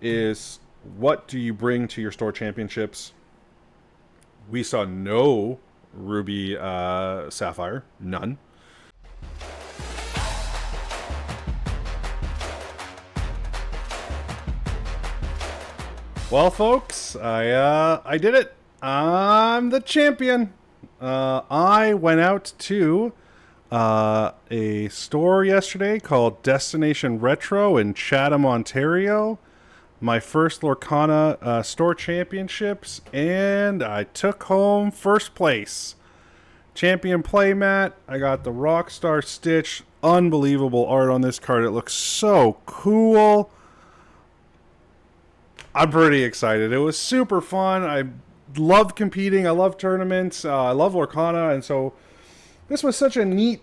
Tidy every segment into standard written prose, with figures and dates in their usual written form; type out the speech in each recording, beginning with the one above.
is what do you bring to your store championships? We saw no Ruby Sapphire, none. Well, folks, I did it. I'm the champion. I went out to a store yesterday called Destination Retro in Chatham, Ontario. My first Lorcana store championships, and I took home first place. Champion playmat. I got the Rockstar Stitch. Unbelievable art on this card. It looks so cool. I'm pretty excited. It was super fun. I love competing. I love tournaments. I love Lorcana, and so this was such a neat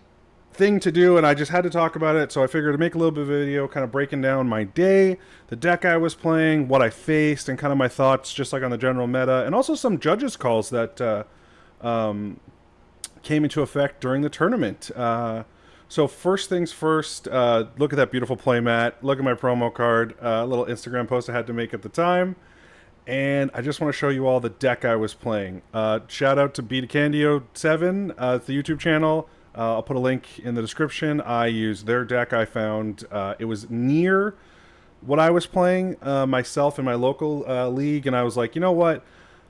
thing to do, and I just had to talk about it. So I figured to make a little bit of a video, kind of breaking down my day, the deck I was playing, what I faced, and kind of my thoughts, just like on the general meta, and also some judges' calls that came into effect during the tournament. So first things first, look at that beautiful playmat. Look at my promo card. A little Instagram post I had to make at the time. And I just want to show you all the deck I was playing. Shout out to Candio7, the YouTube channel. I'll put a link in the description. I used their deck I found. It was near what I was playing myself in my local league. And I was like, you know what?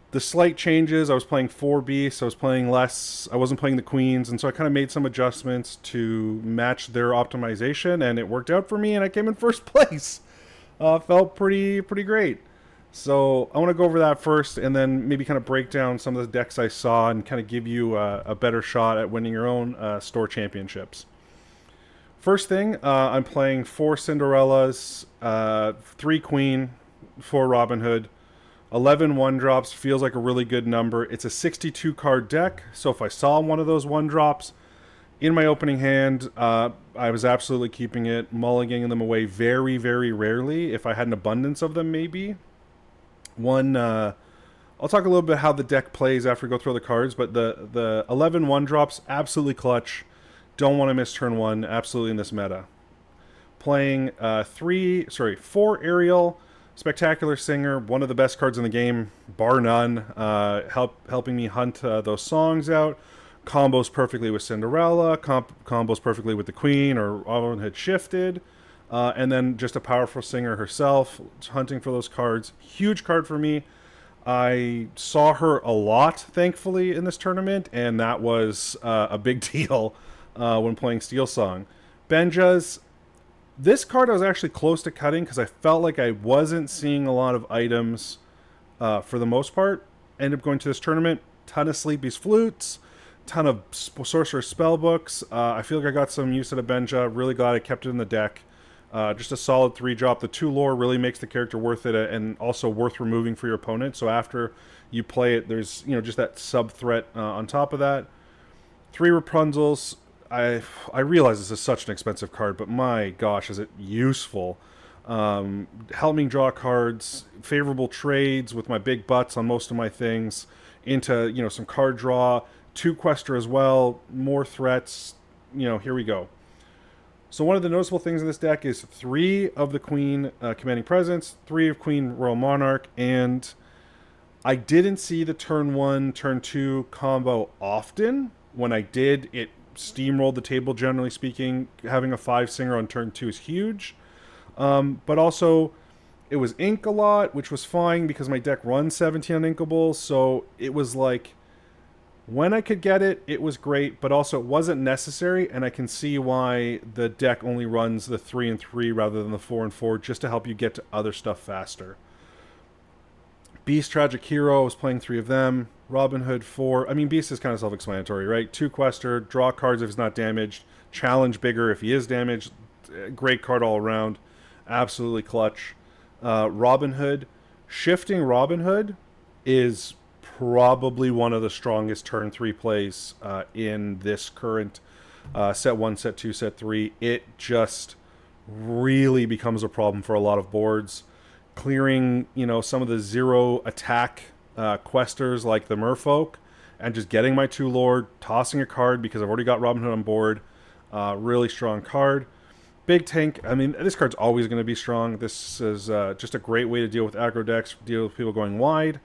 The slight changes, I was playing 4 beasts, I was playing less, I wasn't playing the queens, and so I kind of made some adjustments to match their optimization, and it worked out for me, and I came in first place. Felt pretty great. So I want to go over that first, and then maybe kind of break down some of the decks I saw, and kind of give you a better shot at winning your own store championships. First thing, I'm playing 4 Cinderellas, 3 Queen, 4 Robin Hood, 11 1-drops feels like a really good number. It's a 62 card deck, so if I saw one of those 1-drops in my opening hand, I was absolutely keeping it, mulliganing them away very, very rarely. If I had an abundance of them, maybe. I'll talk a little bit how the deck plays after we go through the cards, but the 11 1-drops, absolutely clutch. Don't want to miss turn 1, absolutely in this meta. Playing 4 Ariel, Spectacular Singer, one of the best cards in the game, bar none. Helping me hunt those songs out. Combos perfectly with Cinderella. Combos perfectly with the Queen or Robin Hood Shifted. And then just a powerful singer herself, hunting for those cards. Huge card for me. I saw her a lot, thankfully, in this tournament, and that was a big deal when playing Steel Song. Benja's. This card I was actually close to cutting because I felt like I wasn't seeing a lot of items for the most part. Ended up going to this tournament, ton of Sleepy's Flutes, ton of Sorcerer's Spellbooks. I feel like I got some use out of Benja. Really glad I kept it in the deck. Just a solid 3-drop. The 2 lore really makes the character worth it and also worth removing for your opponent. So after you play it, there's just that sub-threat on top of that. 3 Rapunzels. I realize this is such an expensive card, but my gosh, is it useful. Help me draw cards, favorable trades with my big butts on most of my things, into some card draw, 2 Quester as well, more threats, here we go. So one of the noticeable things in this deck is 3 of the Queen Commanding Presence, 3 of Queen Royal Monarch, and I didn't see the turn 1, turn 2 combo often. When I did, it steamrolled the table, generally speaking. Having a 5 singer on turn 2 is huge. But also, it was ink a lot, which was fine because my deck runs 17 uninkable. So it was like, when I could get it, it was great, but also it wasn't necessary. And I can see why the deck only runs the 3 and 3 rather than the 4 and 4, just to help you get to other stuff faster. Beast, Tragic Hero, I was playing 3 of them. Robin Hood 4. I mean, Beast is kind of self-explanatory, right? 2 Quester, draw cards if he's not damaged. Challenge bigger if he is damaged. Great card all around. Absolutely clutch. Robin Hood. Shifting Robin Hood is probably one of the strongest turn 3 plays in this current set 1, set 2, set 3. It just really becomes a problem for a lot of boards. Clearing, some of the 0 attack questers like the Merfolk, and just getting my 2 Lord, tossing a card because I've already got Robin Hood on board. Really strong card. Big tank. I mean, this card's always going to be strong. This is just a great way to deal with aggro decks, deal with people going wide.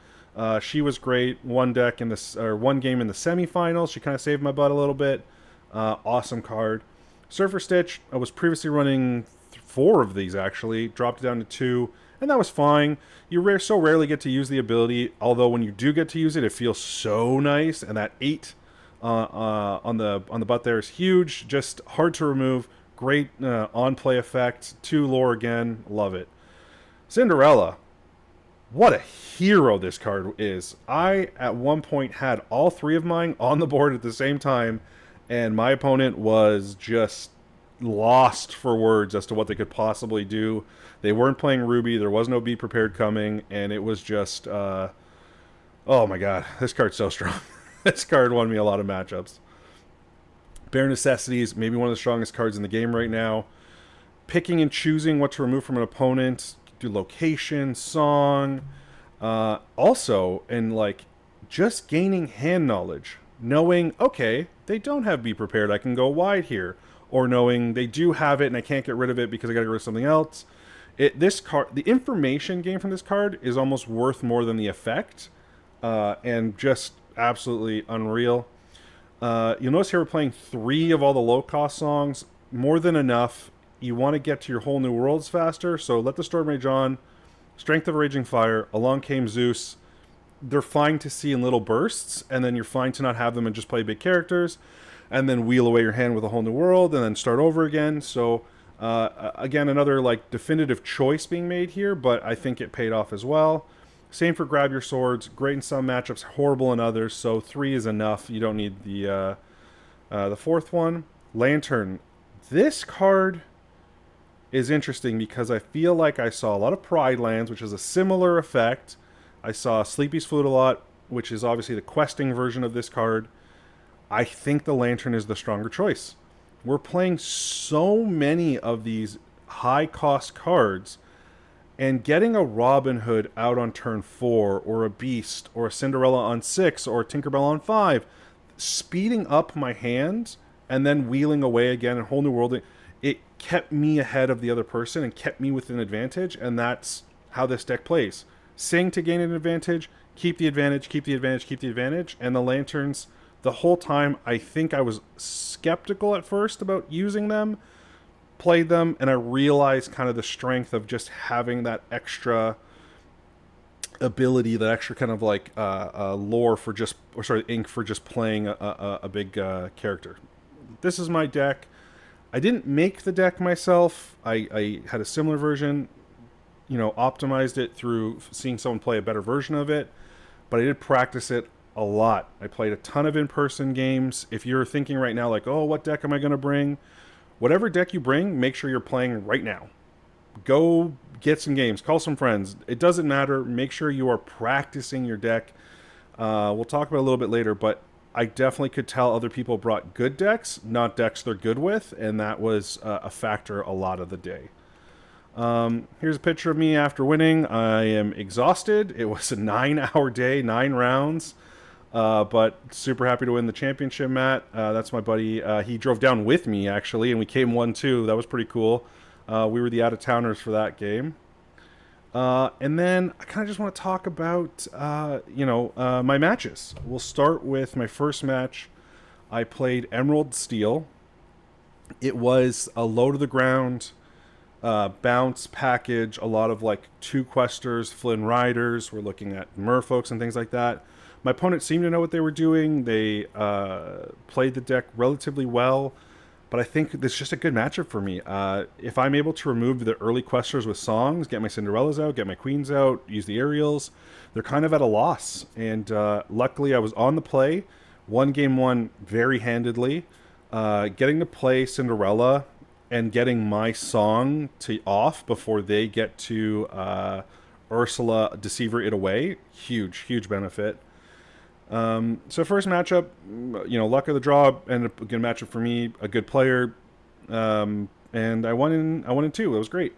She was great. One deck in this, or one game in the semifinals. She kind of saved my butt a little bit. Awesome card. Surfer Stitch. I was previously running 4 of these actually. Dropped it down to 2, and that was fine. You so rarely get to use the ability. Although when you do get to use it, it feels so nice. And that 8 on the butt there is huge. Just hard to remove. Great on-play effect. 2 lore again. Love it. Cinderella. What a hero this card is. I, at one point, had all 3 of mine on the board at the same time, and my opponent was just lost for words as to what they could possibly do. They weren't playing Ruby. There was no Be Prepared coming, and it was just... oh my god. This card's so strong. This card won me a lot of matchups. Bare Necessities, maybe one of the strongest cards in the game right now. Picking and choosing what to remove from an opponent. Do location, song. Also, and like, just gaining hand knowledge. Knowing, okay, they don't have Be Prepared, I can go wide here. Or knowing they do have it and I can't get rid of it because I gotta get rid of something else. This card, the information gained from this card is almost worth more than the effect. And just absolutely unreal. You'll notice here we're playing 3 of all the low-cost songs. More than enough. You want to get to your whole new worlds faster, so Let the Storm Rage On, Strength of Raging Fire, Along Came Zeus. They're fine to see in little bursts, and then you're fine to not have them and just play big characters, and then wheel away your hand with a whole new world, and then start over again. So, again, another like definitive choice being made here, but I think it paid off as well. Same for Grab Your Swords. Great in some matchups, horrible in others, so 3 is enough. You don't need the 4th one. Lantern. This card is interesting because I feel like I saw a lot of Pride Lands, which is a similar effect. I saw Sleepy's Flute a lot, which is obviously the questing version of this card. I think the Lantern is the stronger choice. We're playing so many of these high-cost cards, and getting a Robin Hood out on turn 4, or a Beast, or a Cinderella on 6, or a Tinkerbell on 5, speeding up my hand, and then wheeling away again in a whole new world... It kept me ahead of the other person and kept me with an advantage, and that's how this deck plays. Sing to gain an advantage, keep the advantage, keep the advantage, keep the advantage, and the Lanterns, the whole time, I think I was skeptical at first about using them, played them, and I realized kind of the strength of just having that extra ability, that extra kind of like lore for just, or sorry, ink for just playing a big character. This is my deck. I didn't make the deck myself. I had a similar version, you know, optimized it through seeing someone play a better version of it, but I did practice it a lot. I played a ton of in-person games. If you're thinking right now, like, oh, what deck am I going to bring? Whatever deck you bring, make sure you're playing right now. Go get some games. Call some friends. It doesn't matter. Make sure you are practicing your deck. We'll talk about it a little bit later, but I definitely could tell other people brought good decks, not decks they're good with, and that was a factor a lot of the day. Here's a picture of me after winning. I am exhausted. It was a 9-hour day, 9 rounds, but super happy to win the championship, Matt. That's my buddy. He drove down with me, actually, and we came 1-2. That was pretty cool. We were the out-of-towners for that game. And then I kind of just want to talk about, my matches. We'll start with my first match. I played Emerald Steel. It was a low to the ground bounce package, a lot of like 2 questers, Flynn Riders. We're looking at merfolks and things like that. My opponent seemed to know what they were doing. They played the deck relatively well. But I think this is just a good matchup for me. If I'm able to remove the early questers with songs, get my Cinderellas out, get my Queens out, use the Ariels, they're kind of at a loss. And luckily I was on the play, won game 1 very handedly. Getting to play Cinderella and getting my song to off before they get to Ursula Deceiver It Away, huge benefit. So first matchup, luck of the draw, ended up a good matchup for me, a good player, and I won in 2. It was great.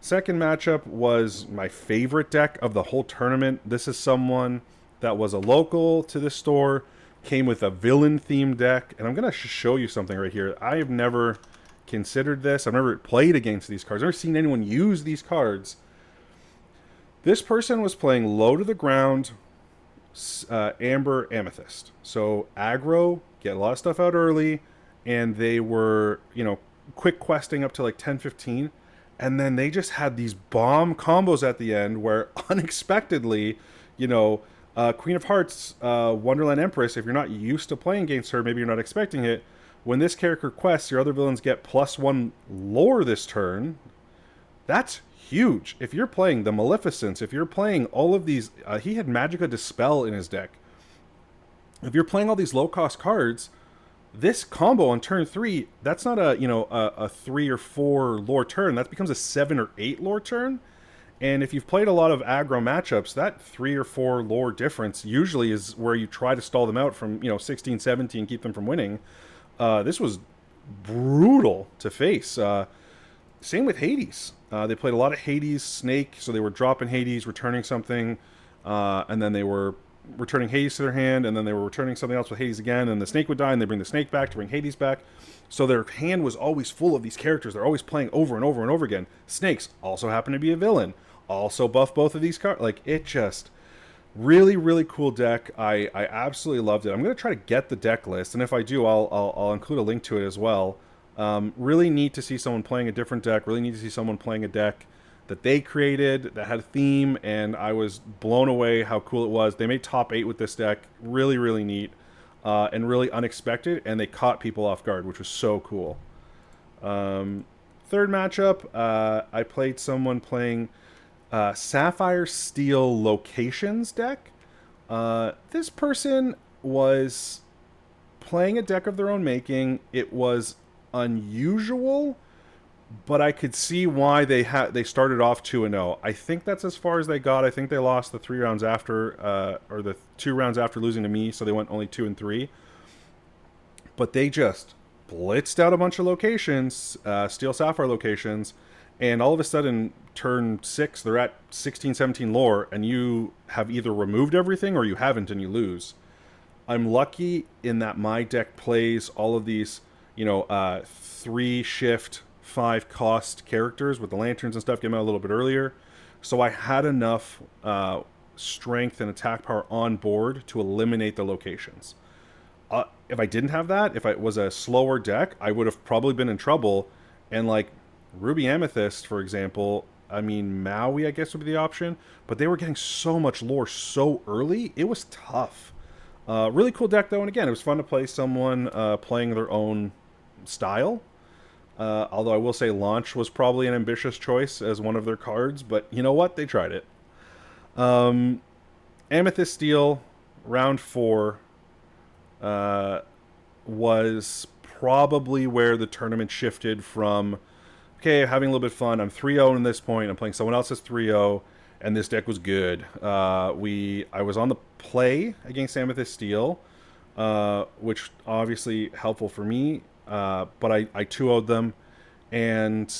Second matchup was my favorite deck of the whole tournament. This is someone that was a local to this store, came with a villain themed deck, and I'm gonna show you something right here. I have never considered this. I've never played against these cards. I've never seen anyone use these cards. This person was playing low to the ground Amber Amethyst. So aggro, get a lot of stuff out early, and they were, quick questing up to like 10, 15. And then they just had these bomb combos at the end where unexpectedly, Queen of Hearts, Wonderland Empress, if you're not used to playing against her, maybe you're not expecting it. When this character quests, your other villains get +1 lore this turn. That's huge. If you're playing the Maleficence, if you're playing all of these, he had Magica Dispel in his deck. If you're playing all these low-cost cards, this combo on turn 3, that's not a 3 or 4 lore turn. That becomes a 7 or 8 lore turn. And if you've played a lot of aggro matchups, that 3 or 4 lore difference usually is where you try to stall them out from 16, 17, keep them from winning. This was brutal to face. Same with Hades. They played a lot of Hades Snake, so they were dropping Hades, returning something, and then they were returning Hades to their hand, and then they were returning something else with Hades again, and the Snake would die, and they bring the Snake back to bring Hades back. So their hand was always full of these characters. They're always playing over and over and over again. Snakes also happen to be a villain. Also buff both of these cards. Like, it just... Really, really cool deck. I absolutely loved it. I'm going to try to get the deck list, and if I do, I'll include a link to it as well. Really neat to see someone playing a different deck. Really neat to see someone playing a deck that they created, that had a theme, and I was blown away how cool it was. They made top 8 with this deck. Really, really neat, and really unexpected, and they caught people off guard, which was so cool. Third matchup, I played someone playing Sapphire Steel Locations deck. This person was playing a deck of their own making. It was unusual, but I could see why they started off 2-0. I think that's as far as they got. I think they lost the 3 rounds after, or the 2 rounds after losing to me, so they went only 2-3. But they just blitzed out a bunch of locations, Steel Sapphire locations, and all of a sudden, turn 6, they're at 16, 17 lore, and you have either removed everything or you haven't, and you lose. I'm lucky in that my deck plays all of these, 3 shift, 5 cost characters with the lanterns and stuff, get them out a little bit earlier. So I had enough strength and attack power on board to eliminate the locations. If I didn't have that, if it was a slower deck, I would have probably been in trouble. And like Ruby Amethyst, for example, I mean, Maui, I guess, would be the option. But they were getting so much lore so early, it was tough. Really cool deck, though. And again, it was fun to play someone playing their own style. Although I will say Launch was probably an ambitious choice as one of their cards. But you know what? They tried it. Amethyst Steel, round 4, was probably where the tournament shifted from, okay, having a little bit of fun. I'm 3-0 in this point. I'm playing someone else's 3-0, and this deck was good. I was on the play against Amethyst Steel, which obviously helpful for me, but I 2-0'd them, and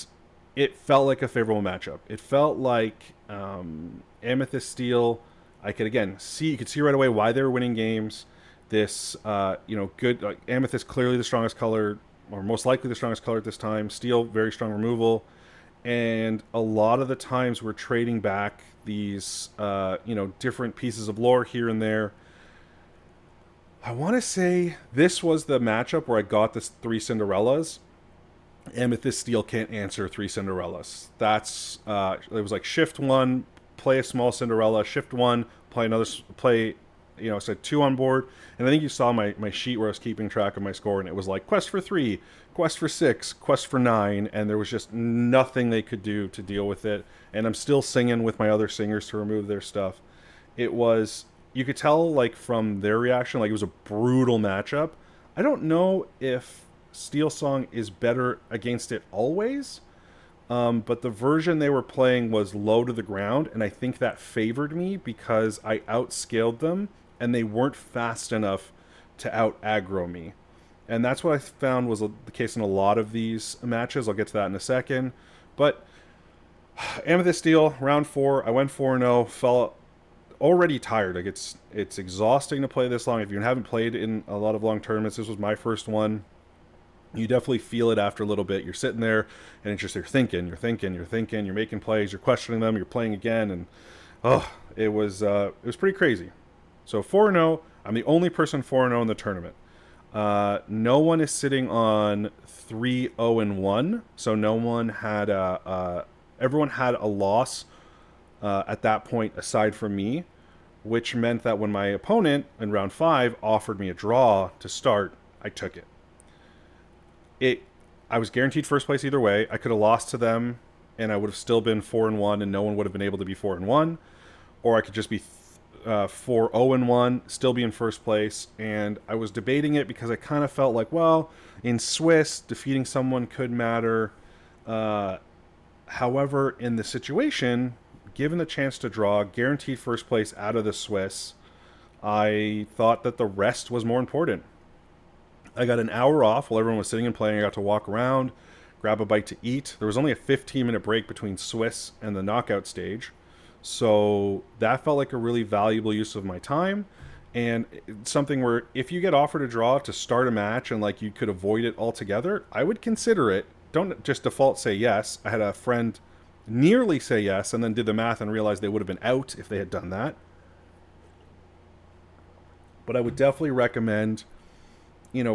it felt like a favorable matchup. It felt like Amethyst Steel, you could see right away why they were winning games. This, good, Amethyst clearly the strongest color, or most likely the strongest color at this time. Steel, very strong removal. And a lot of the times we're trading back these, different pieces of lore here and there. I want to say this was the matchup where I got this 3 Cinderellas. Amethyst Steel can't answer 3 Cinderellas. That's, it was like shift 1, play a small Cinderella, shift 1, play another, so 2 on board, and I think you saw my sheet where I was keeping track of my score, and it was like quest for 3, quest for 6, quest for 9, and there was just nothing they could do to deal with it. And I'm still singing with my other singers to remove their stuff. It was, you could tell like from their reaction, like it was a brutal matchup. I don't know if Steel Song is better against it always, but the version they were playing was low to the ground, and I think that favored me because I outscaled them and they weren't fast enough to out aggro me. And that's what I found was the case in a lot of these matches. I'll get to that in a second. But Amethyst Steel, round 4, I went 4-0, felt already tired. Like it's exhausting to play this long. If you haven't played in a lot of long tournaments, this was my first one. You definitely feel it after a little bit. You're sitting there, and it's just you're making plays, you're questioning them, you're playing again, and it was pretty crazy. So 4-0, I'm the only person 4-0 in the tournament. No one is sitting on 3-0-1, so no one had everyone had a loss at that point aside from me, which meant that when my opponent in round 5 offered me a draw to start, I took it. It I was guaranteed first place either way. I could have lost to them and I would have still been 4-1 and no one would have been able to be 4-1, or I could just be 4-0-1, still be in first place. And I was debating it because I kind of felt like, well, in Swiss, defeating someone could matter. However, in the situation, given the chance to draw, guaranteed first place out of the Swiss, I thought that the rest was more important. I got an hour off while everyone was sitting and playing. I got to walk around, grab a bite to eat. There was only a 15-minute break between Swiss and the knockout stage. So that felt like a really valuable use of my time. And it's something where if you get offered a draw to start a match and like you could avoid it altogether, I would consider it. Don't just default say yes. I had a friend nearly say yes and then did the math and realized they would have been out if they had done that. But I would definitely recommend,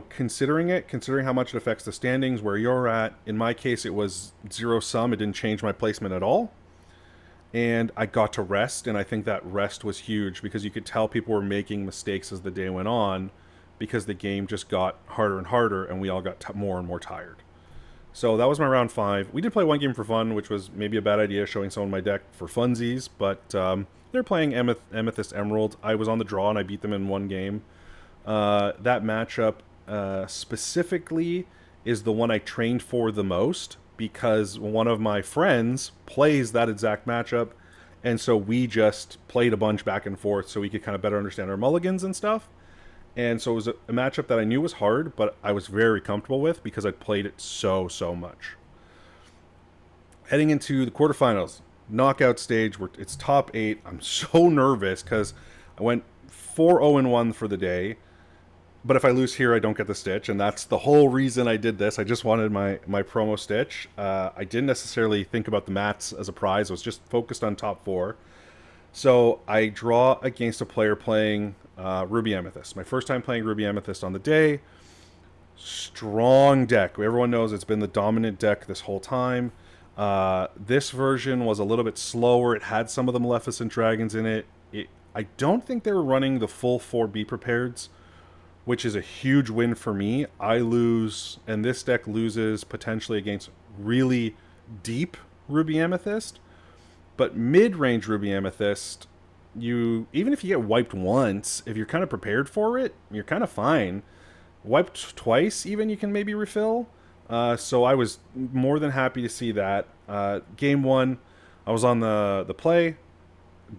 considering how much it affects the standings, where you're at. In my case, it was zero sum. It didn't change my placement at all. And I got to rest, and I think that rest was huge because you could tell people were making mistakes as the day went on because the game just got harder and harder, and we all got more and more tired. So that was my round 5. We did play one game for fun, which was maybe a bad idea, showing someone my deck for funsies, but they're playing Amethyst Emerald. I was on the draw, and I beat them in one game. That matchup specifically is the one I trained for the most because one of my friends plays that exact matchup, and so we just played a bunch back and forth so we could kind of better understand our mulligans and stuff. And so it was a matchup that I knew was hard, but I was very comfortable with because I'd played it so much. Heading into the quarterfinals, knockout stage, where it's top 8. I'm so nervous because I went 4-0-1 for the day. But if I lose here, I don't get the Stitch, and that's the whole reason I did this. I just wanted my promo Stitch. I didn't necessarily think about the mats as a prize. I was just focused on top 4. So I draw against a player playing Ruby Amethyst. My first time playing Ruby Amethyst on the day. Strong deck. Everyone knows it's been the dominant deck this whole time. This version was a little bit slower. It had some of the Maleficent Dragons in it. I don't think they were running the full 4 Be Prepareds, which is a huge win for me. I lose, and this deck loses potentially against really deep Ruby Amethyst. But mid-range Ruby Amethyst, even if you get wiped once, if you're kind of prepared for it, you're kind of fine. Wiped twice, even, you can maybe refill. So I was more than happy to see that. Game 1, I was on the play,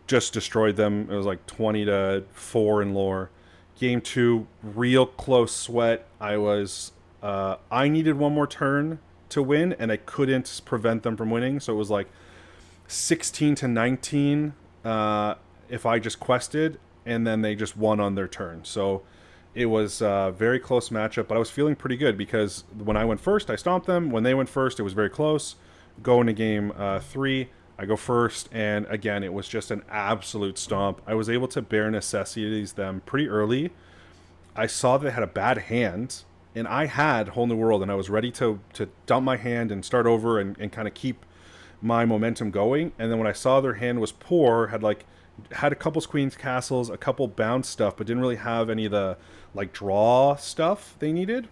just destroyed them. It was like 20-4 in lore. Game 2, real close sweat. I needed one more turn to win, and I couldn't prevent them from winning. So it was like 16-19 if I just quested, and then they just won on their turn. So it was a very close matchup, but I was feeling pretty good because when I went first, I stomped them. When they went first, it was very close. Going to game 3, I go first, and again, it was just an absolute stomp. I was able to bare necessities them pretty early. I saw they had a bad hand, and I had Whole New World, and I was ready to dump my hand and start over and kind of keep my momentum going. And then when I saw their hand was poor, had a couple Queen's Castles, a couple bounce stuff, but didn't really have any of the like draw stuff they needed,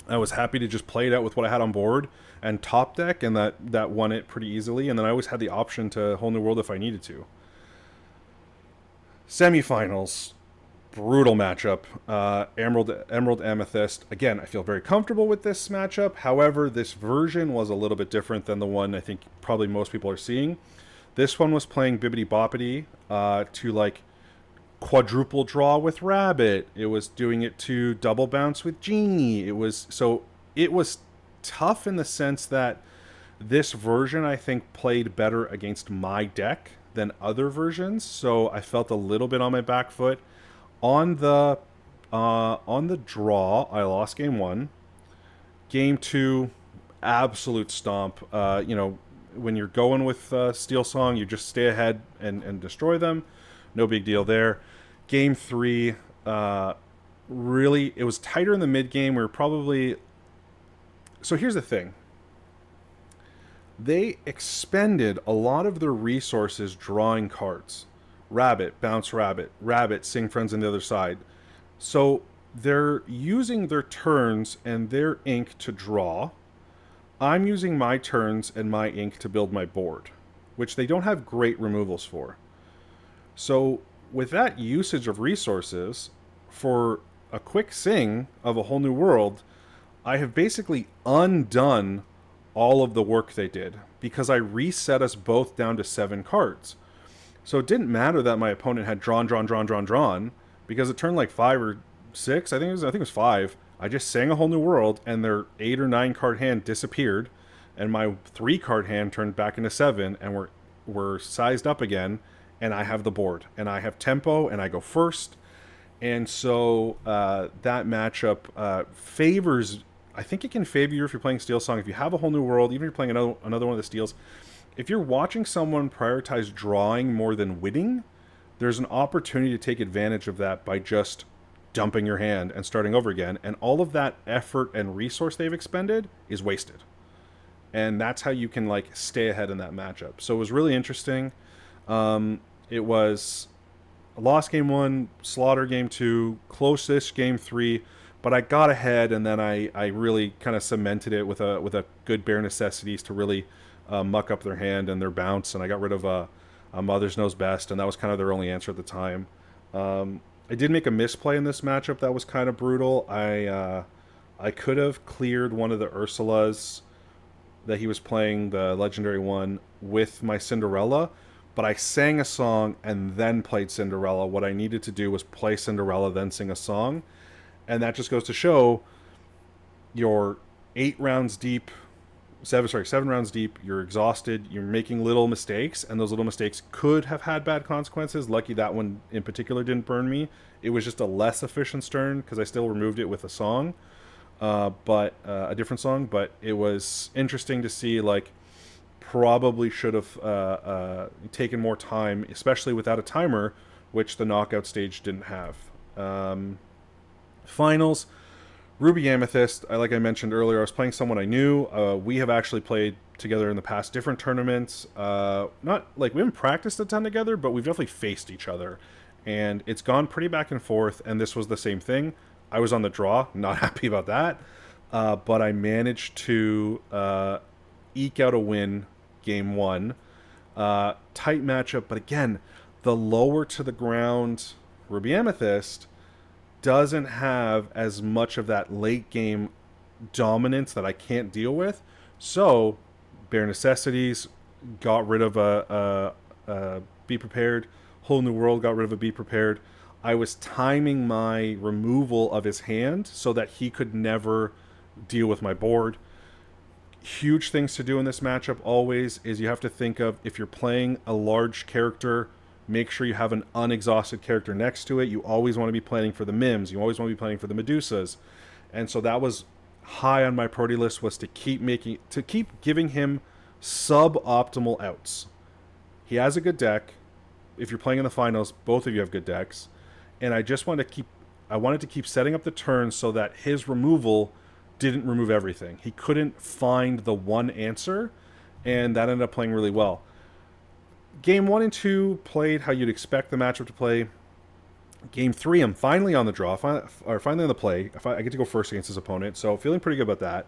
I was happy to just play it out with what I had on board and top deck, and that won it pretty easily. And then I always had the option to Whole New World if I needed to. Semifinals, brutal matchup. Emerald Amethyst. Again, I feel very comfortable with this matchup. However, this version was a little bit different than the one I think probably most people are seeing. This one was playing Bibbidi Boppity to like quadruple draw with Rabbit. It was doing it to double bounce with Genie. It was tough in the sense that this version I think played better against my deck than other versions. So I felt a little bit on my back foot. On the draw, I lost game 1. Game 2, absolute stomp. When you're going with Steel Song, you just stay ahead and destroy them. No big deal there. Game 3, really, it was tighter in the mid game. We were probably. So here's the thing. They expended a lot of their resources drawing cards. Rabbit, bounce rabbit, rabbit, sing friends on the other side. So they're using their turns and their ink to draw. I'm using my turns and my ink to build my board, which they don't have great removals for. So with that usage of resources, for a quick sing of a whole new world, I have basically undone all of the work they did because I reset us both down to 7 cards. So it didn't matter that my opponent had drawn, because it turned like 5 or 6. I think it was 5. I just sang a whole new world, and their 8 or 9 card hand disappeared, and my 3 card hand turned back into 7, and we're sized up again, and I have the board, and I have tempo, and I go first, and so that matchup favors. I think it can favor you if you're playing Steel Song. If you have a whole new world, even if you're playing another one of the Steels, if you're watching someone prioritize drawing more than winning, there's an opportunity to take advantage of that by just dumping your hand and starting over again. And all of that effort and resource they've expended is wasted. And that's how you can like stay ahead in that matchup. So it was really interesting. It was a lost game 1, slaughter game 2, close-ish game 3. But I got ahead, and then I really kind of cemented it with a good bare necessities to really muck up their hand and their bounce, and I got rid of a Mother's Knows Best, and that was kind of their only answer at the time. I did make a misplay in this matchup that was kind of brutal. I could have cleared one of the Ursulas that he was playing, the legendary one, with my Cinderella, but I sang a song and then played Cinderella. What I needed to do was play Cinderella, then sing a song. And that just goes to show you're 7 rounds deep, you're exhausted, you're making little mistakes, and those little mistakes could have had bad consequences. Lucky that one in particular didn't burn me. It was just a less efficient turn because I still removed it with a song, but a different song. But it was interesting to see, like, probably should have taken more time, especially without a timer, which the knockout stage didn't have. Finals, Ruby Amethyst. Like I mentioned earlier, I was playing someone I knew. We have actually played together in the past, different tournaments. Not like we haven't practiced a ton together, but we've definitely faced each other, and it's gone pretty back and forth. And this was the same thing. I was on the draw, not happy about that, but I managed to eke out a win game 1. Tight matchup, but again, the lower to the ground Ruby Amethyst doesn't have as much of that late game dominance that I can't deal with. So, bare necessities, got rid of a Be Prepared. Whole New World got rid of a Be Prepared. I was timing my removal of his hand so that he could never deal with my board. Huge things to do in this matchup always is you have to think of, if you're playing a large character, make sure you have an unexhausted character next to it. You always want to be planning for the Mims. You always want to be planning for the Medusas. And so that was high on my priority list, was to keep giving him suboptimal outs. He has a good deck. If you're playing in the finals, both of you have good decks. And I wanted to keep setting up the turns so that his removal didn't remove everything. He couldn't find the one answer, and that ended up playing really well. Game 1 and 2 played how you'd expect the matchup to play. Game 3, I'm finally on the draw, finally on the play. I get to go first against his opponent, so feeling pretty good about that.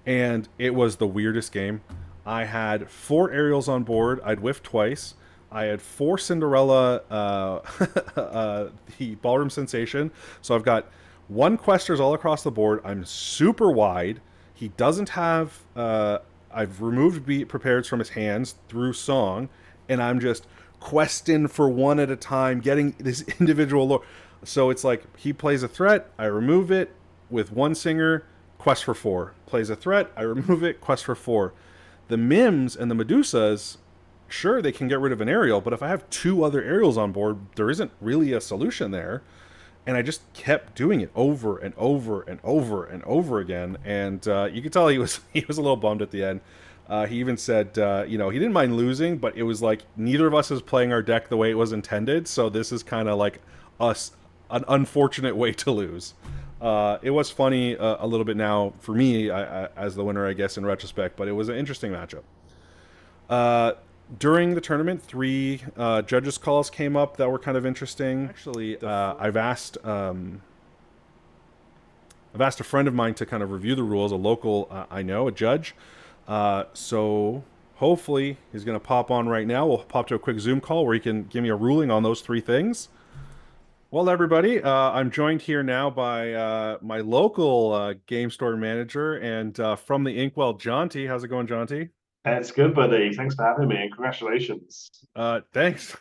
And it was the weirdest game. I had 4 aerials on board. I'd whiffed twice. I had 4 Cinderella, the Ballroom Sensation. So I've got 1 Questers all across the board. I'm super wide. He doesn't have... I've removed Be Prepared from his hands through song, and I'm just questing for one at a time, getting this individual lore. So it's like, he plays a threat, I remove it with 1 singer, quest for 4. Plays a threat, I remove it, quest for 4. The Mims and the Medusas, sure, they can get rid of an aerial, but if I have 2 other aerials on board, there isn't really a solution there. and I just kept doing it over and over and over and over again. And you could tell he was he was a little bummed at the end. He even said, he didn't mind losing, but it was like neither of us is playing our deck the way it was intended. So this is kind of like us an unfortunate way to lose. It was funny a little bit now for me as the winner, I guess, in retrospect. But it was an interesting matchup. Uh, During the tournament, three judges' calls came up that were kind of interesting. Actually, I've asked a friend of mine to kind of review the rules, a local I know, a judge. So hopefully he's going to pop on right now. We'll pop to a quick Zoom call where he can give me a ruling on those three things. Well, everybody, I'm joined here now by my local game store manager and from the Inkwell, Jonti. How's it going, Jonti? It's good, buddy. Thanks for having me and congratulations. Thanks.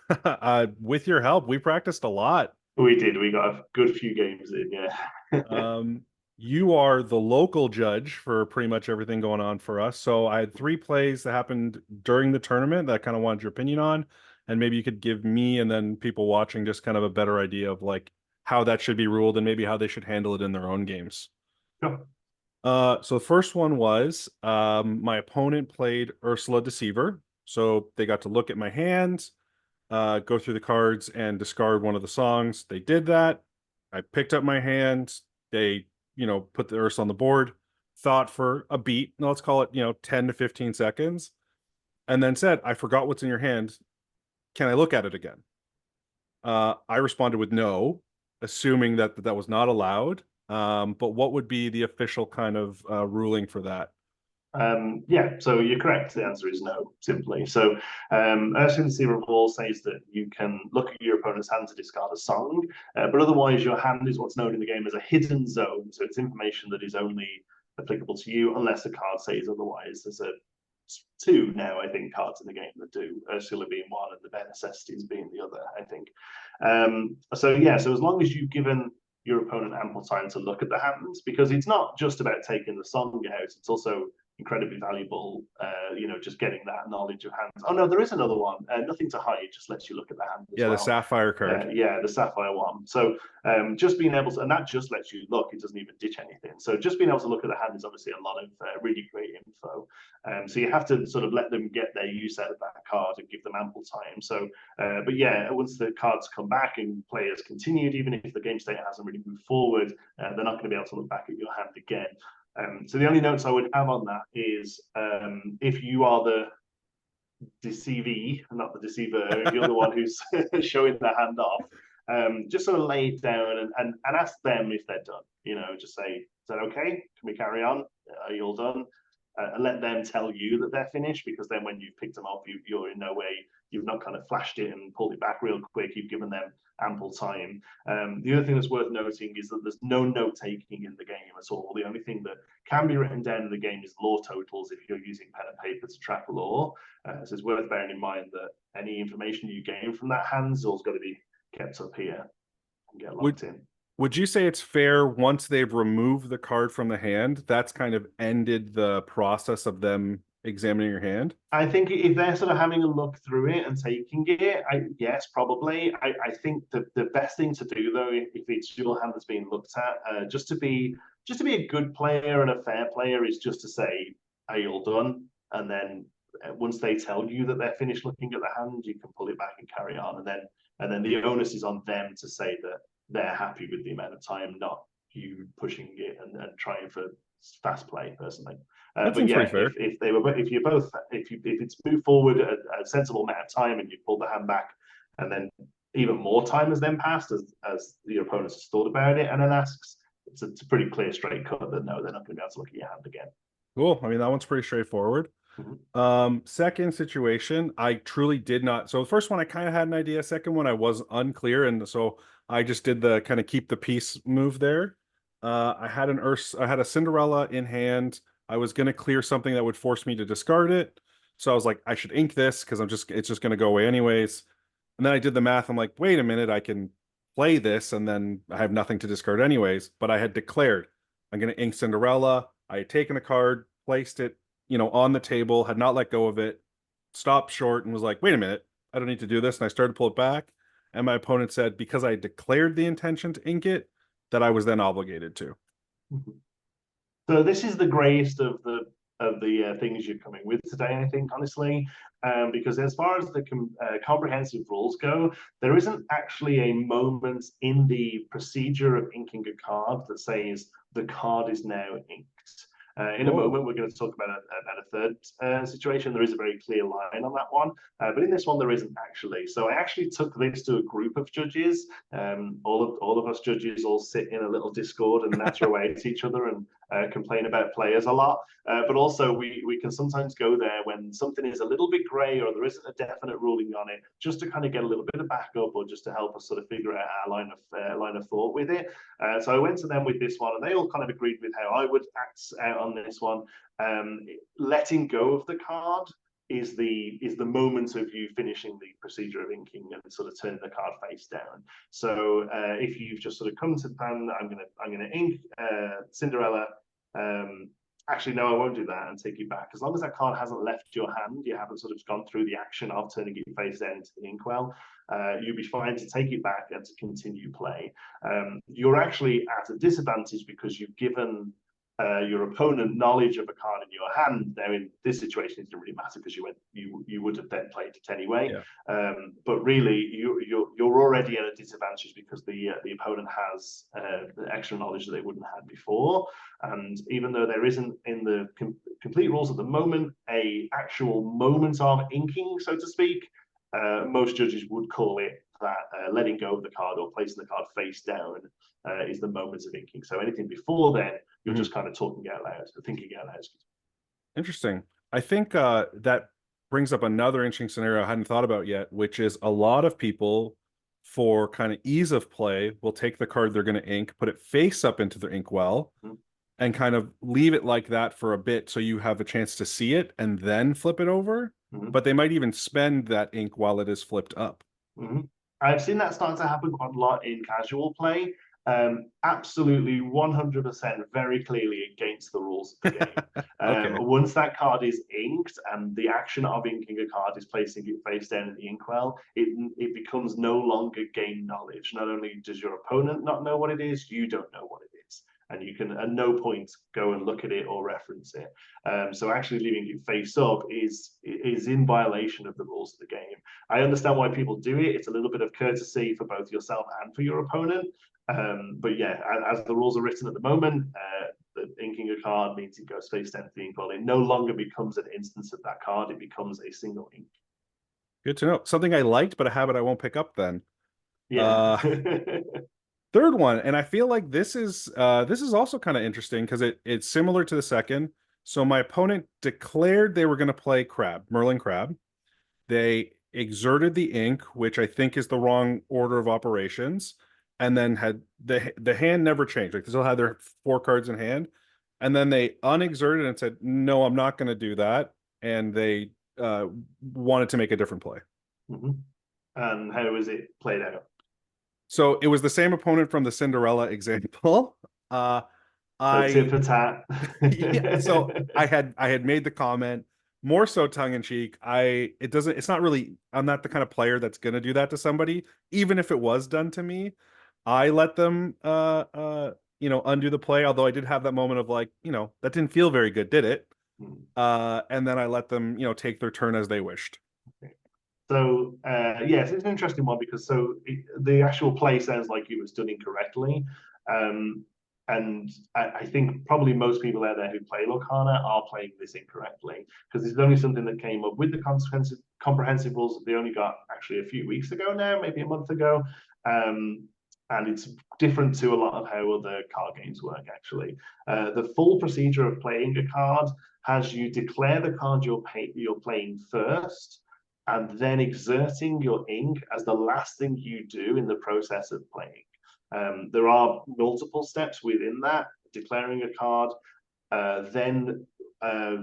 With your help, we practiced a lot. We did. We got a good few games in, yeah. Um, you are the local judge for pretty much everything going on for us. So I had three plays that happened during the tournament that I kind of wanted your opinion on, and maybe you could give me and then people watching just kind of a better idea of like how that should be ruled and maybe how they should handle it in their own games. Sure. So the first one was my opponent played Ursula Deceiver. So they got to look at my hand, go through the cards, and discard one of the songs. They did that. I picked up my hand. They, put the Ursula on the board, thought for a beat, let's call it, 10 to 15 seconds, and then said, I forgot what's in your hand. Can I look at it again? I responded with no, assuming that that was not allowed. But what would be the official kind of ruling for that? Yeah, so you're correct. The answer is no, simply. So, Urgency Revolve says that you can look at your opponent's hand to discard a song, but otherwise, your hand is what's known in the game as a hidden zone. So, it's information that is only applicable to you unless the card says otherwise. There's two now, I think, cards in the game that do, Ursula being one and the Bare Necessities being the other, I think. So as long as you've given your opponent ample time to look at the hands, because it's not just about taking the song out, it's also incredibly valuable, just getting that knowledge of hands. Oh no, there is another one. Nothing to hide just lets you look at the hand as Yeah, the well. Sapphire card. Yeah, the Sapphire one. So just being able to, and that just lets you look. It doesn't even ditch anything. So just being able to look at the hand is obviously a lot of really great info. So you have to sort of let them get their use out of that card and give them ample time. So, but yeah, once the cards come back and players continued, even if the game state hasn't really moved forward, they're not going to be able to look back at your hand again. So the only notes I would have on that is if you are the deceivee, not the deceiver, if you're the one who's showing their hand off, just sort of lay it down and ask them if they're done. Just say, is that okay? Can we carry on? Are you all done? And let them tell you that they're finished, because then when you've picked them up, you're in no way, you've not kind of flashed it and pulled it back real quick. You've given them ample time. The other thing that's worth noting is that there's no note taking in the game at all. The only thing that can be written down in the game is lore totals if you're using pen and paper to track lore. So it's worth bearing in mind that any information you gain from that hand's all got to be kept up here and get Would locked in. would you say it's fair once they've removed the card from the hand, that's kind of ended the process of them examining your hand? I think if they're sort of having a look through it and taking it, yes, probably. I think the best thing to do though, if it's your hand that's being looked at, just to be a good player and a fair player, is just to say, "Are you all done?" And then once they tell you that they're finished looking at the hand, you can pull it back and carry on. And then the onus is on them to say that they're happy with the amount of time, not you pushing it and trying for fast play personally. That But seems pretty yeah, fair. if it's moved forward a sensible amount of time and you pull the hand back, and then even more time has then passed as your opponent has thought about it and then asks, it's a pretty clear straight cut that no, they're not going to be able to look at your hand again. Cool. I mean, that one's pretty straightforward. Mhm. Second situation, I truly did not. So the first one, I kind of had an idea. Second one, I was unclear, and so I just did the kind of keep the peace move there. I had a Cinderella in hand. I was gonna clear something that would force me to discard it. So I was like, I should ink this because it's just gonna go away anyways. And then I did the math. I'm like, wait a minute, I can play this, and then I have nothing to discard anyways. But I had declared I'm gonna ink Cinderella. I had taken a card, placed it, on the table, had not let go of it, stopped short, and was like, wait a minute, I don't need to do this. And I started to pull it back. and my opponent said because I declared the intention to ink it, that I was then obligated to. So this is the greyest of the things you're coming with today, I think, honestly, because as far as the comprehensive rules go, there isn't actually a moment in the procedure of inking a card that says the card is now inked. In a moment, we're going to talk about a third situation. There is a very clear line on that one, but in this one, there isn't actually. So I actually took this to a group of judges. All of us judges all sit in a little Discord and natter away at each other and complain about players a lot. But also, we can sometimes go there when something is a little bit grey or there isn't a definite ruling on it, just to kind of get a little bit of backup or just to help us sort of figure out our line of thought with it. So I went to them with this one, and they all kind of agreed with how I would act out on this one. Letting go of the card is the moment of you finishing the procedure of inking and sort of turning the card face down. So if you've just sort of come to the plan, I'm gonna ink Cinderella. Actually, no, I won't do that and take you back. As long as that card hasn't left your hand, you haven't sort of gone through the action of turning it face down into the inkwell, you'll be fine to take it back and to continue play. You're actually at a disadvantage because you've given your opponent knowledge of a card in your hand. Now, in this situation, it doesn't really matter because you would have then played it anyway. Yeah. But really, you're already at a disadvantage because the opponent has extra knowledge that they wouldn't have had before. And even though there isn't in the complete rules at the moment a actual moment of inking, so to speak, most judges would call it that letting go of the card or placing the card face down is the moment of inking. So anything before then, you're just kind of talking out loud, thinking out loud. Interesting. I think that brings up another interesting scenario I hadn't thought about yet, which is a lot of people, for kind of ease of play, will take the card they're going to ink, put it face up into their inkwell, and kind of leave it like that for a bit so you have a chance to see it and then flip it over. But they might even spend that ink while it is flipped up. I've seen that start to happen quite a lot in casual play. Absolutely 100% very clearly against the rules of the game. Okay. Once that card is inked and the action of inking a card is placing it face down in the inkwell, it becomes no longer game knowledge. Not only does your opponent not know what it is, you don't know what it is. And you can at no point go and look at it or reference it. So actually leaving it face up is in violation of the rules of the game. I understand why people do it. It's a little bit of courtesy for both yourself and for your opponent. But yeah, as the rules are written at the moment, the inking a card means it goes face down to the inkwell. It no longer becomes an instance of that card. It becomes a single ink. Good to know. Something I liked, but a habit I won't pick up then. Yeah. Third one, and I feel like this is also kind of interesting because it's similar to the second. So my opponent declared they were going to play Merlin Crab. They exerted the ink, which I think is the wrong order of operations, and then had the hand never changed. Like they still had their 4 cards in hand, and then they unexerted and said, "No, I'm not going to do that," and they wanted to make a different play. And how was it played out? So it was the same opponent from the Cinderella example. So tit for tat. Yeah, so I had made the comment, more so tongue in cheek. It's not really, I'm not the kind of player that's gonna do that to somebody, even if it was done to me. I let them undo the play, although I did have that moment of like, that didn't feel very good, did it? And then I let them, take their turn as they wished. Okay. So yes, it's an interesting one because the actual play sounds like it was done incorrectly. And I think probably most people out there who play Lorcana are playing this incorrectly because this is only something that came up with the comprehensive rules that they only got actually a few weeks ago now, maybe a month ago. And it's different to a lot of how other card games work, actually. The full procedure of playing a card has you declare the card you're playing first, and then exerting your ink as the last thing you do in the process of playing. There are multiple steps within that, declaring a card, then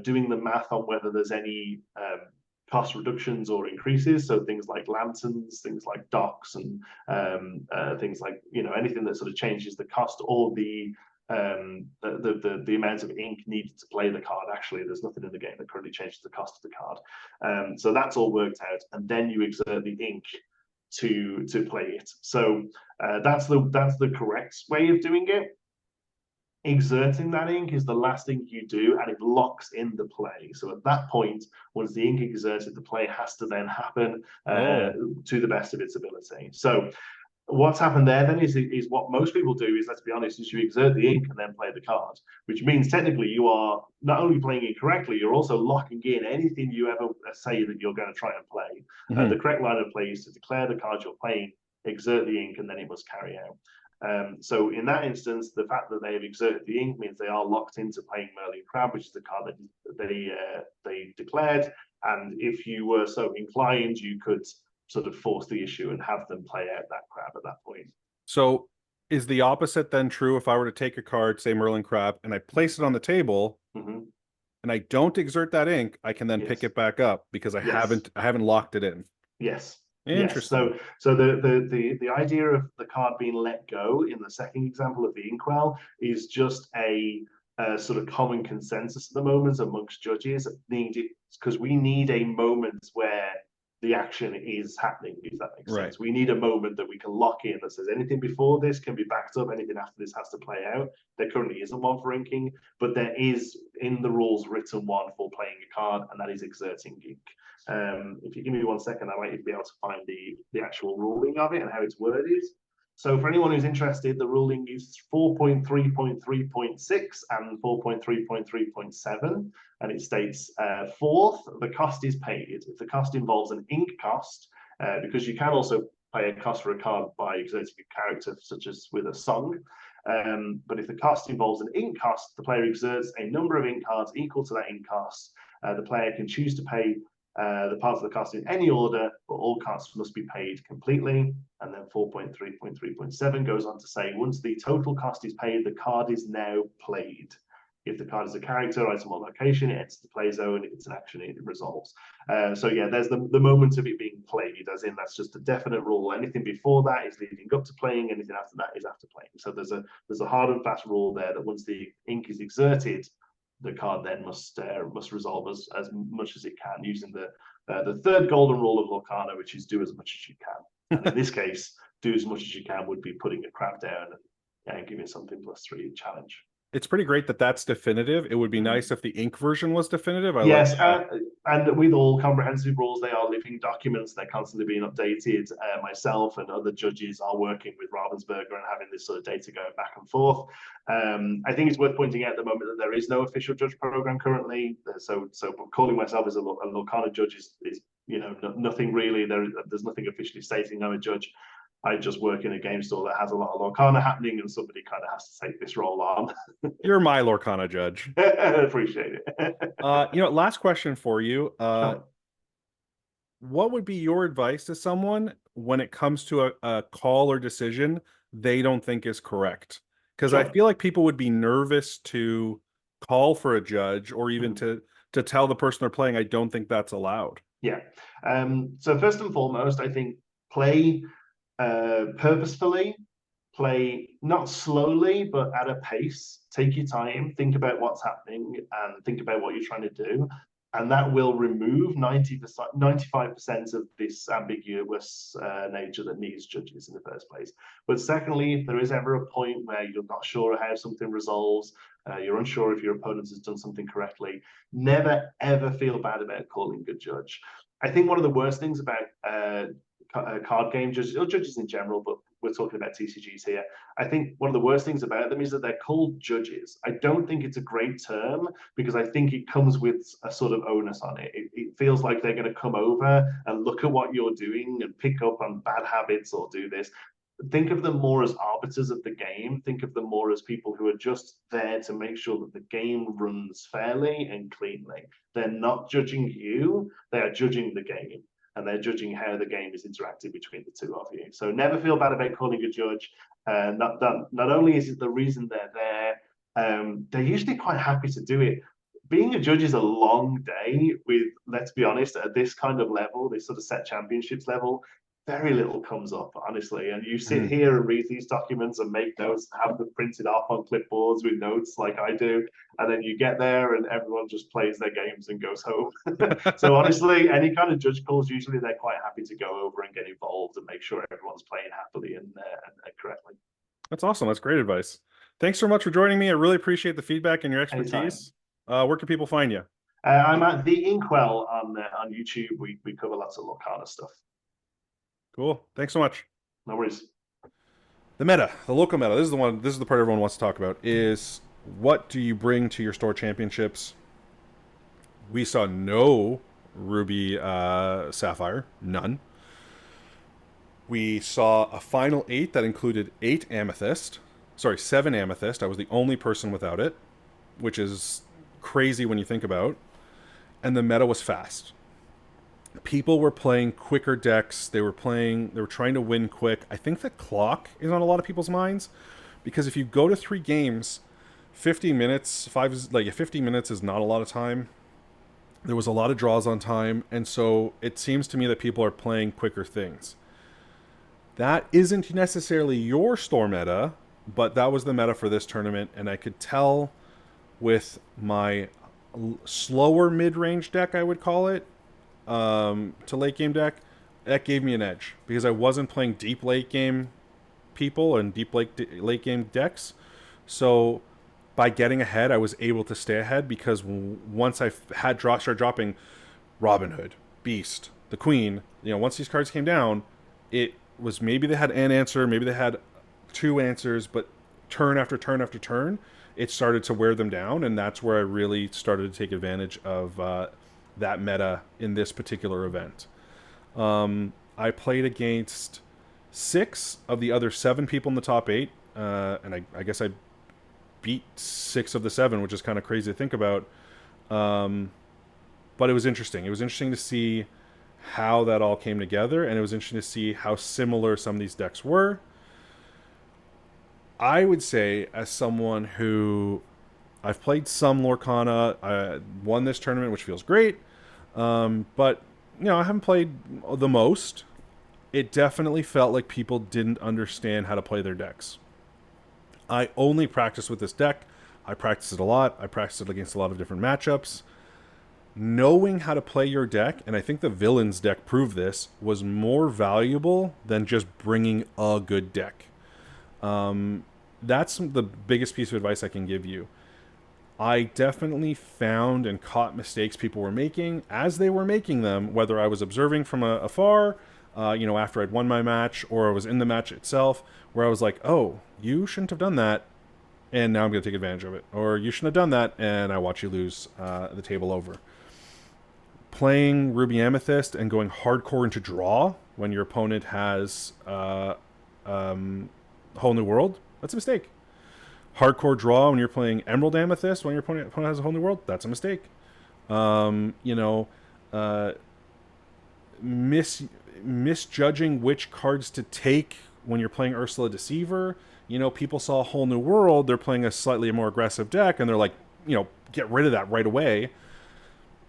doing the math on whether there's any cost reductions or increases. So things like lanterns, things like docks, and things like anything that sort of changes the cost or the amount of ink needed to play the card. Actually, there's nothing in the game that currently changes the cost of the card. So that's all worked out, and then you exert the ink to play it. So that's the correct way of doing it. Exerting that ink is the last thing you do, and it locks in the play. So at that point, once the ink exerted, the play has to then happen Oh, to the best of its ability. So what's happened there then is what most people do is, let's be honest, is you exert the ink and then play the card, which means technically you are not only playing it correctly, you're also locking in anything you ever say that you're going to try and play. The correct line of play is to declare the card you're playing, exert the ink, and then it must carry out. So in that instance, the fact that they have exerted the ink means they are locked into playing Merlin Crab, which is the card that they declared. And if you were so inclined, you could sort of force the issue and have them play out that crab at that point. so is the opposite then true if I were to take a card, say Merlin Crab, and I place it on the table and I don't exert that ink, I can then pick it back up because I haven't locked it in. Yes. Interesting. Yes. So the idea of the card being let go in the second example of the inkwell is just a sort of common consensus at the moment amongst judges. Because we need a moment where the action is happening, if that makes sense. We need a moment that we can lock in that says anything before this can be backed up, anything after this has to play out. There currently isn't one for inking, but there is in the rules written one for playing a card, and that is exerting ink. If you give me 1 second, I might be able to find the actual ruling of it and how it's worded. So for anyone who's interested, the ruling is 4.3.3.6 and 4.3.3.7, and it states, fourth, the cost is paid. If the cost involves an ink cost, because you can also pay a cost for a card by exerting a character, such as with a song, but if the cost involves an ink cost, the player exerts a number of ink cards equal to that ink cost. The player can choose to pay the part of the cost in any order, but all costs must be paid completely. And then 4.3.3.7 goes on to say, once the total cost is paid, the card is now played. If the card is a character, item, or location, it enters the play zone. If it's an action, it resolves. So yeah, there's the moment of it being played, as in that's just a definite rule. Anything before that is leading up to playing. Anything after that is after playing. So there's a hard and fast rule there that once the ink is exerted, the card then must resolve as much as it can, using the third golden rule of Lorcana, which is do as much as you can. And in this case, do as much as you can would be putting a crab down and giving something +3 challenge. It's pretty great that that's definitive. It would be nice if the ink version was definitive. Yes, and with all comprehensive rules, they are living documents. They're constantly being updated. Myself and other judges are working with Ravensburger and having this sort of data going back and forth. I think it's worth pointing out at the moment that there is no official judge program currently. So calling myself as a Lorcana judge is nothing really. There's nothing officially stating I'm a judge. I just work in a game store that has a lot of Lorcana happening, and somebody kind of has to take this role on. You're my Lorcana judge. I appreciate it. Last question for you. Sure. What would be your advice to someone when it comes to a call or decision they don't think is correct? Because I feel like people would be nervous to call for a judge or even to tell the person they're playing, I don't think that's allowed. Yeah. So first and foremost, I think play purposefully, play not slowly, but at a pace. Take your time, think about what's happening, and think about what you're trying to do. And that will remove 95% of this ambiguous nature that needs judges in the first place. But secondly, if there is ever a point where you're not sure how something resolves, you're unsure if your opponent has done something correctly, never, ever feel bad about calling a judge. I think one of the worst things about card game judges, or judges in general, but we're talking about TCGs here. I think one of the worst things about them is that they're called judges. I don't think it's a great term because I think it comes with a sort of onus on it. It feels like they're going to come over and look at what you're doing and pick up on bad habits or do this. Think of them more as arbiters of the game. Think of them more as people who are just there to make sure that the game runs fairly and cleanly. They're not judging you, they are judging the game. And they're judging how the game is interacting between the two of you. So never feel bad about calling a judge. Not only is it the reason they're there, they're usually quite happy to do it. Being a judge is a long day with, let's be honest, at this kind of level, this sort of set championships level, very little comes up, honestly. And you sit here and read these documents and make notes and have them printed off on clipboards with notes like I do. And then you get there and everyone just plays their games and goes home. So honestly, any kind of judge calls, usually they're quite happy to go over and get involved and make sure everyone's playing happily and correctly. That's awesome. That's great advice. Thanks so much for joining me. I really appreciate the feedback and your Anytime. expertise. Where can people find you? I'm at the Inkwell on YouTube. We cover lots of Lorcana stuff. Cool. Thanks so much. No worries. The meta, the local meta. This is the one. This is the part everyone wants to talk about. Is what do you bring to your store championships? We saw no Ruby Sapphire, none. We saw a final 8 that included 8 Amethyst. Sorry, 7 Amethyst. I was the only person without it, which is crazy when you think about. And the meta was fast. People were playing quicker decks. They were trying to win quick. I think the clock is on a lot of people's minds, because if you go to 3 games, 50 minutes, 50 minutes is not a lot of time. There was a lot of draws on time, and so it seems to me that people are playing quicker things. That isn't necessarily your store meta, but that was the meta for this tournament, and I could tell with my slower mid-range deck, I would call it, to late game deck, that gave me an edge because I wasn't playing deep late game people and deep late game decks. So by getting ahead, I was able to stay ahead because once I had started dropping Robin Hood, Beast, the Queen, once these cards came down, it was maybe they had an answer, maybe they had 2 answers, but turn after turn after turn, it started to wear them down, and that's where I really started to take advantage of that meta in this particular event. I played against 6 of the other 7 people in the top 8, and I guess I beat 6 of the 7, which is kind of crazy to think about. But it was interesting. It was interesting to see how that all came together, and it was interesting to see how similar some of these decks were. I would say, as someone who I've played some Lorcana, I won this tournament, which feels great, but I haven't played the most. It definitely felt like people didn't understand how to play their decks. I only practiced with this deck. I practiced it a lot. I practiced it against a lot of different matchups. Knowing how to play your deck, and I think the Villains deck proved this, was more valuable than just bringing a good deck. That's the biggest piece of advice I can give you. I definitely found and caught mistakes people were making as they were making them, whether I was observing from afar, after I'd won my match, or I was in the match itself, where I was like, oh, you shouldn't have done that, and now I'm going to take advantage of it. Or you shouldn't have done that, and I watch you lose the table over. Playing Ruby Amethyst and going hardcore into draw when your opponent has Whole New World, that's a mistake. Hardcore draw when you're playing Emerald Amethyst when your opponent has a Whole New World, that's a mistake. Misjudging which cards to take when you're playing Ursula Deceiver. People saw a Whole New World, they're playing a slightly more aggressive deck, and they're like, get rid of that right away.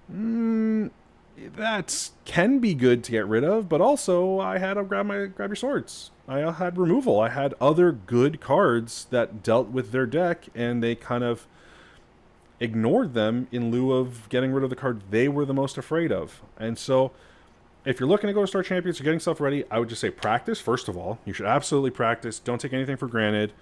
That can be good to get rid of, but also I had to grab your swords. I had removal. I had other good cards that dealt with their deck, and they kind of ignored them in lieu of getting rid of the card they were the most afraid of. And so if you're looking to go to Star Champions, you're getting stuff ready, I would just say practice, first of all. You should absolutely practice. Don't take anything for granted.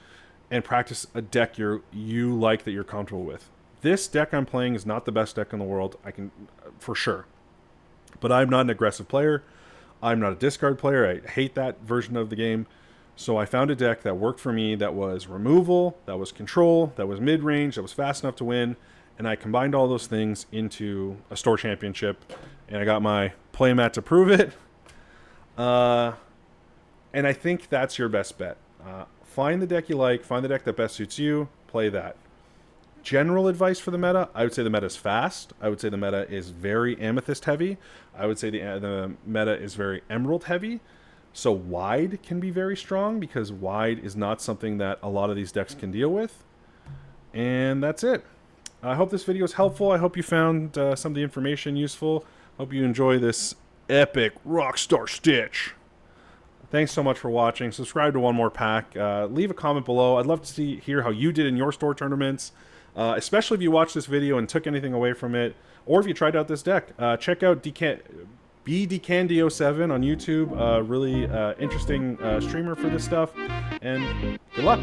And practice a deck you like, that you're comfortable with. This deck I'm playing is not the best deck in the world, I can, for sure. But I'm not an aggressive player. I'm not a discard player. I hate that version of the game. So I found a deck that worked for me, that was removal, that was control, that was mid-range, that was fast enough to win. And I combined all those things into a store championship. And I got my playmat to prove it. And I think that's your best bet. Find the deck you like, find the deck that best suits you, play that. General advice for the meta, I would say the meta is fast. I would say the meta is very Amethyst heavy. I would say the meta is very Emerald heavy. So wide can be very strong because wide is not something that a lot of these decks can deal with. And that's it. I hope this video is helpful. I hope you found some of the information useful. Hope you enjoy this epic Rockstar Stitch. Thanks so much for watching. Subscribe to One More Pack. Leave a comment below. I'd love to hear how you did in your store tournaments, especially if you watched this video and took anything away from it, or if you tried out this deck. Check out BDecandio7 on YouTube. Really interesting streamer for this stuff. And good luck.